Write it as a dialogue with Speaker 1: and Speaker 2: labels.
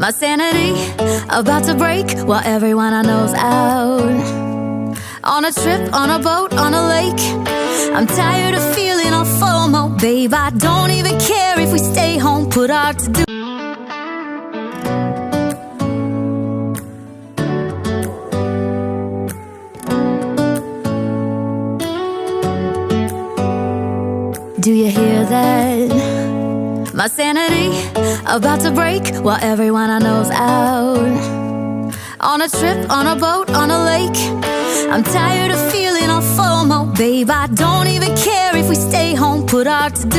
Speaker 1: My sanity about to break while everyone I know's out. On a trip, on a boat, on a lake. I'm tired of feeling all FOMO. Babe, I don't even care if we stay home. Put our to-do. Do you hear that? My sanity about to break while everyone I know's out. On a trip, on a boat, on a lake. I'm tired of feeling all FOMO. Babe, I don't even care if we stay home. Put our to-do.